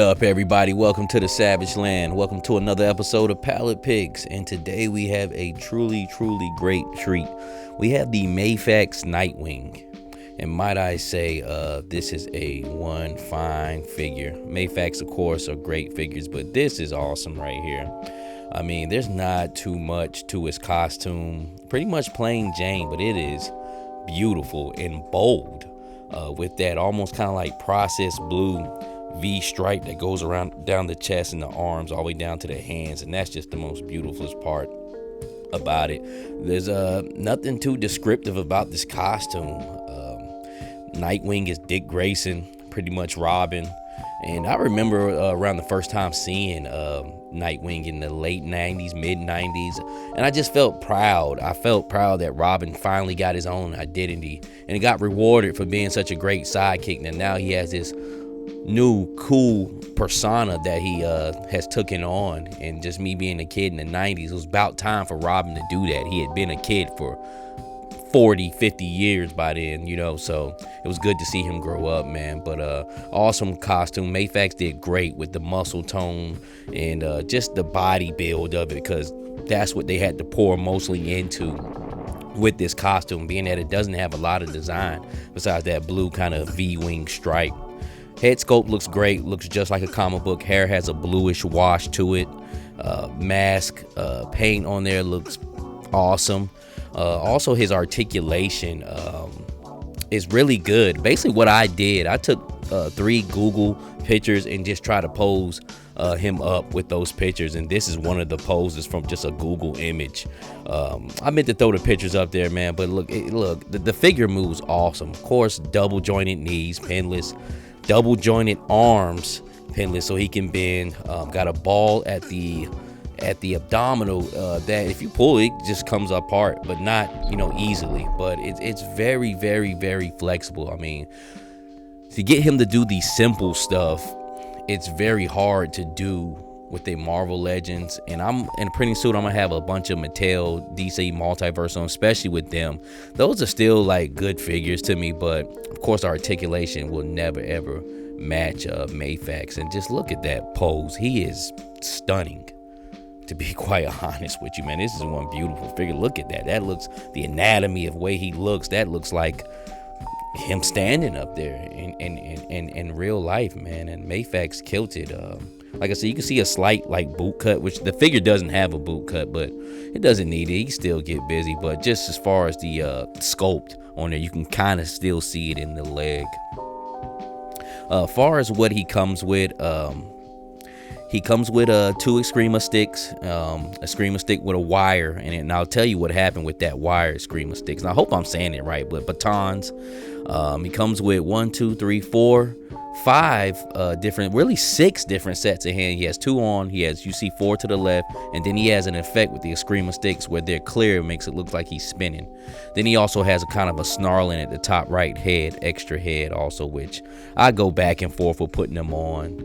up, everybody? Welcome to the Savage Land. Welcome to another episode of Pallet Pigs. And today we have a truly great treat. We have the Mafex Nightwing. And might I say, this is a one fine figure. Mafex, of course, are great figures, but this is awesome right here. I mean, there's not too much to his costume. Pretty much plain Jane, but it is beautiful and bold. With that almost kind of like processed blue V stripe that goes around down the chest and the arms all the way down to the hands, and that's just the most beautiful part about it. There's nothing too descriptive about this costume. Nightwing is Dick Grayson, pretty much Robin, and I remember around the first time seeing Nightwing in the late 90s, mid 90s, and I just felt proud. I felt proud that Robin finally got his own identity and he got rewarded for being such a great sidekick. And now he has this new cool persona that he has taken on. And just me being a kid in the 90s, it was about time for Robin to do that. He had been a kid for 40, 50 years by then, so it was good to see him grow up, man. But awesome costume. Mafex did great with the muscle tone and just the body build of it, because that's what they had to pour mostly into with this costume, being that it doesn't have a lot of design besides that blue kind of V-wing stripe. Head sculpt looks great, looks just like a comic book. Hair has a bluish wash to it. Mask, paint on there looks awesome. Also, his articulation is really good. Basically, what I did, I took 3 Google pictures and just tried to pose him up with those pictures. And this is one of the poses from just a Google image. I meant to throw the pictures up there, man. But look, the figure moves awesome. Of course, double jointed knees, pinless. Double jointed arms, pinless, so he can bend. Got a ball at the abdominal that if you pull it just comes apart, but not easily. But it's very flexible. I mean, to get him to do the simple stuff, it's very hard to do with the Marvel Legends. And pretty soon I'm gonna have a bunch of Mattel DC multiverse on, especially with them. Those are still like good figures to me, but of course articulation will never ever match Mafex. And just look at that pose. He is stunning, to be quite honest with you, man. This is one beautiful figure. Look at that. That looks, the anatomy of the way he looks, that looks like him standing up there in real life, man. And Mafex killed it. Like I said, you can see a slight like boot cut, which the figure doesn't have a boot cut, but it doesn't need it. He can still get busy. But just as far as the sculpt on there, you can kind of still see it in the leg. Far as what he comes with, he comes with 2 Eskrima sticks, a Eskrima stick with a wire, and I'll tell you what happened with that wire Eskrima sticks. And I hope I'm saying it right, but batons. He comes with 1, 2, 3, 4, 5 different, really 6 different sets of hands. He has 2 on. He has, you see 4 to the left, and then he has an effect with the Eskrima sticks where they're clear. It makes it look like he's spinning. Then he also has a kind of a snarling at the top right head, extra head also, which I go back and forth with putting them on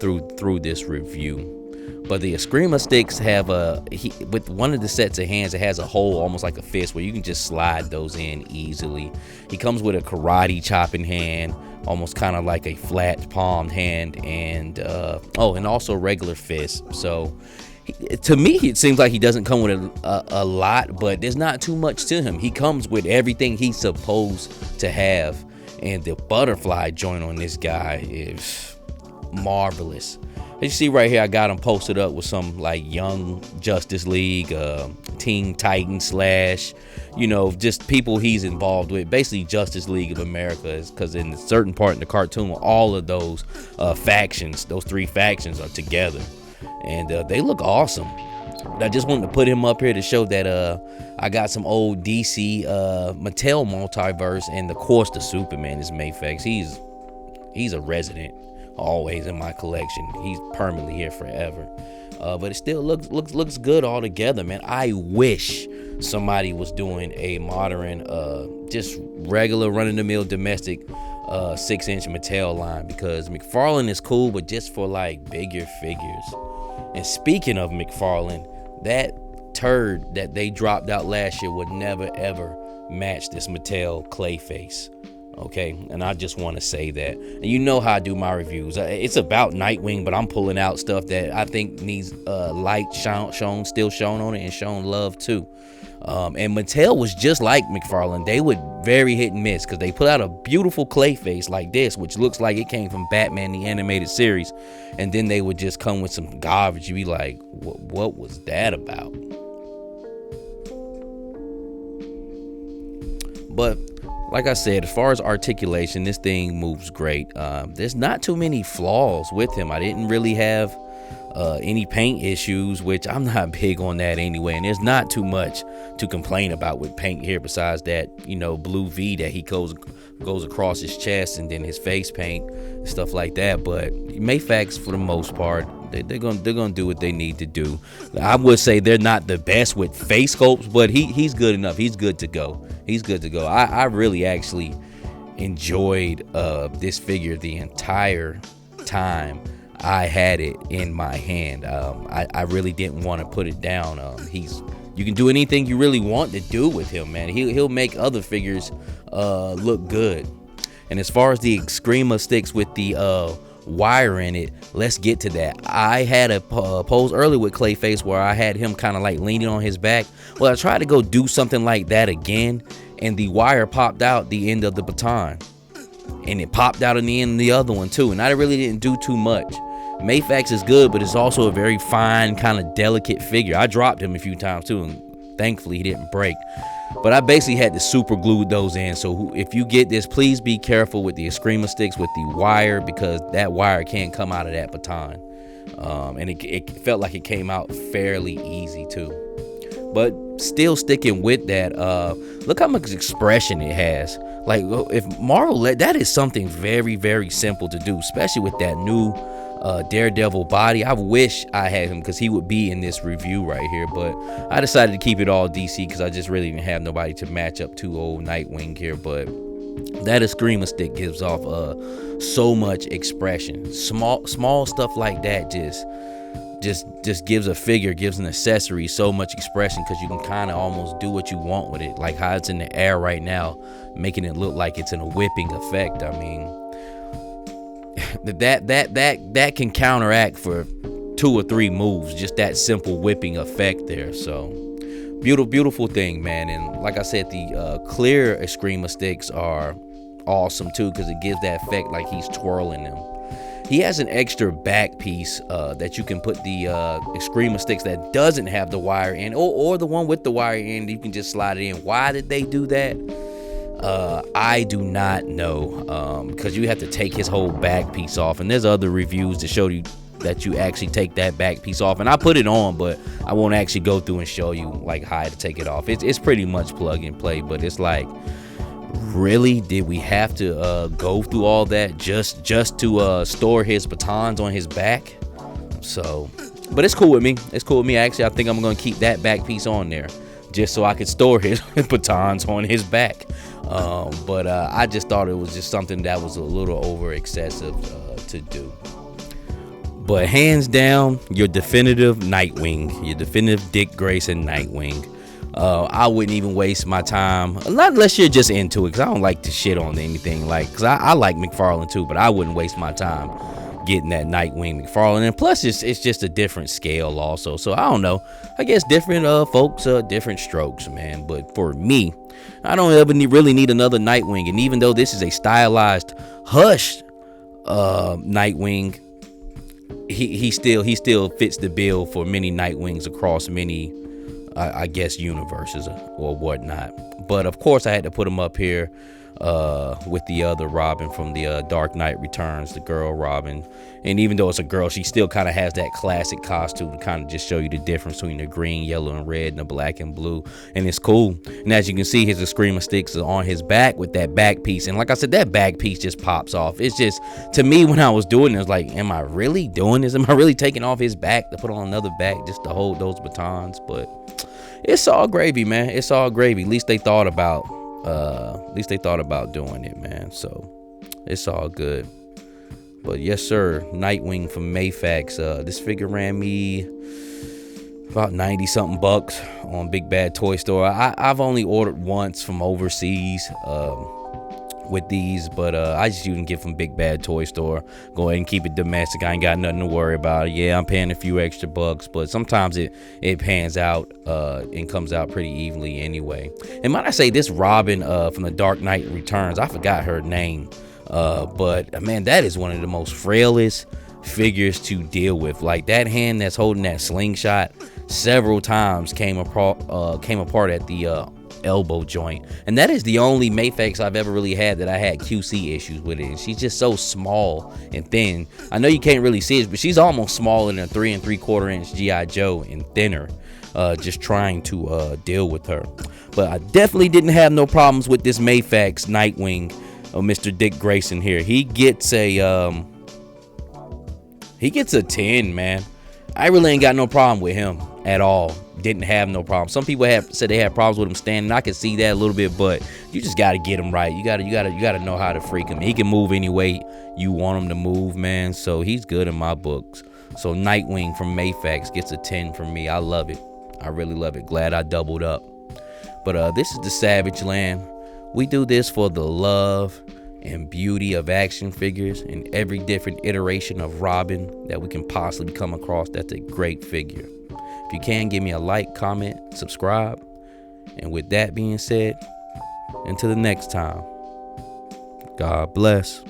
through this review. But the Eskrima sticks have with one of the sets of hands, it has a hole almost like a fist where you can just slide those in easily. He comes with a karate chopping hand, almost kind of like a flat palmed hand, and and also a regular fist. So to me, it seems like he doesn't come with a lot, but there's not too much to him. He comes with everything he's supposed to have, and the butterfly joint on this guy is marvelous. As you see right here, I got him posted up with some like Young Justice League, Teen Titan slash, just people he's involved with. Basically Justice League of America, because in a certain part in the cartoon, all of those factions, those 3 factions are together, and they look awesome. But I just wanted to put him up here to show that I got some old DC Mattel multiverse, and of course the Superman is Mafex. He's a resident, always in my collection. He's permanently here forever. But it still looks good all together, man. I wish somebody was doing a modern, just regular run-of-the-mill domestic 6-inch Mattel line, because McFarlane is cool, but just for like bigger figures. And speaking of McFarlane, that turd that they dropped out last year would never ever match this Mattel Clayface. Okay, and I just want to say that. And you know how I do my reviews. It's about Nightwing, but I'm pulling out stuff that I think needs light still shown on it, and shown love too. And Mattel was just like McFarlane. They would very hit and miss, because they put out a beautiful Clayface like this, which looks like it came from Batman the Animated Series, and then they would just come with some garbage. You'd be like, what was that about? But like I said, as far as articulation, this thing moves great. There's not too many flaws with him. I didn't really have any paint issues, which I'm not big on that anyway. And there's not too much to complain about with paint here, besides that, blue V that he goes across his chest, and then his face paint and stuff like that. But Mafex, for the most part, they're gonna do what they need to do. I would say they're not the best with face sculpts, but he's good enough. He's good to go. I really actually enjoyed this figure the entire time I had it in my hand. I really didn't want to put it down. You can do anything you really want to do with him, man. He'll make other figures look good. And as far as the Screamer sticks with the wire in it, let's get to that. I had a pose earlier with Clayface where I had him kind of like leaning on his back. Well, I tried to go do something like that again, and the wire popped out the end of the baton, and it popped out in the end of the other one too, and I really didn't do too much. Mafex is good, but it's also a very fine, kind of delicate figure. I dropped him a few times too, and thankfully he didn't break. But I basically had to super glue those in. So if you get this, please be careful with the Screamer sticks with the wire, because that wire can come out of that baton. And it felt like it came out fairly easy too. But still sticking with that, look how much expression it has. Like, if Marvel that is something very, very simple to do, especially with that new Daredevil body. I wish I had him, because he would be in this review right here, but I decided to keep it all DC because I just really didn't have nobody to match up to old Nightwing here. But that Screamer stick gives off so much expression. Small stuff like that just gives a figure, gives an accessory so much expression, because you can kind of almost do what you want with it, like how it's in the air right now, making it look like it's in a whipping effect. I mean, that can counteract for 2 or 3 moves, just that simple whipping effect there. So beautiful thing, man. And like I said, the clear Screamer sticks are awesome too, because it gives that effect like he's twirling them. He has an extra back piece that you can put the Screamer sticks that doesn't have the wire in, or the one with the wire in, you can just slide it in. Why did they do that? I do not know, because you have to take his whole back piece off, and there's other reviews to show you that you actually take that back piece off, and I put it on, but I won't actually go through and show you like how to take it off. It's pretty much plug and play, but it's like, really, did we have to go through all that just to store his batons on his back? So, but it's cool with me. Actually, I think I'm gonna keep that back piece on there, just so I could store his batons on his back. But I just thought it was just something that was a little over excessive to do. But hands down, your definitive Nightwing, your definitive Dick Grayson Nightwing. I wouldn't even waste my time, not unless you're just into it, because I don't like to shit on anything, like, because I like McFarlane too, but I wouldn't waste my time getting that Nightwing McFarlane. And plus it's just a different scale also, so I don't know, I guess different folks, different strokes, man. But for me, I don't ever really need another Nightwing. And even though this is a stylized Hush Nightwing, he still fits the bill for many Nightwings across many, I guess, universes or whatnot. But of course I had to put him up here with the other Robin from the Dark Knight Returns, the girl Robin. And even though it's a girl, she still kind of has that classic costume to kind of just show you the difference between the green, yellow, and red, and the black and blue. And it's cool. And as you can see, his Screamer sticks are on his back with that back piece. And like I said, that back piece just pops off. It's just, to me, when I was doing it, it was like, am I really doing this? Am I really taking off his back to put on another back just to hold those batons? But it's all gravy, man. It's all gravy. At least they thought about doing it, man. So it's all good. But yes, sir, Nightwing from Mafex. This figure ran me about 90 something bucks on Big Bad Toy Store. I've only ordered once from overseas. with these, but I just use get from Big Bad Toy Store. Go ahead and keep it domestic. I ain't got nothing to worry about. Yeah, I'm paying a few extra bucks, but sometimes it pans out and comes out pretty evenly anyway. And might I say, this Robin from the Dark Knight Returns, I forgot her name, but man, that is one of the most frailest figures to deal with. Like, that hand that's holding that slingshot several times came apart at the elbow joint, and that is the only Mafex I've ever really had that I had QC issues with it. And she's just so small and thin. I know you can't really see it, but she's almost smaller than a 3 3/4 inch GI Joe and thinner. Just trying to deal with her. But I definitely didn't have no problems with this Mafex Nightwing of Mr. Dick Grayson here. He gets a 10, man. I really ain't got no problem with him at all. Didn't have no problem. Some people have said they had problems with him standing. I can see that a little bit, but you just got to get him right. You got to know how to freak him. He can move any way you want him to move, man. So he's good in my books. So Nightwing from Mafex gets a 10 from me. I love it. I really love it. Glad I doubled up. But this is the Savage Land. We do this for the love and beauty of action figures and every different iteration of Robin that we can possibly come across. That's a great figure. If you can, give me a like, comment, subscribe. And with that being said, until the next time, God bless.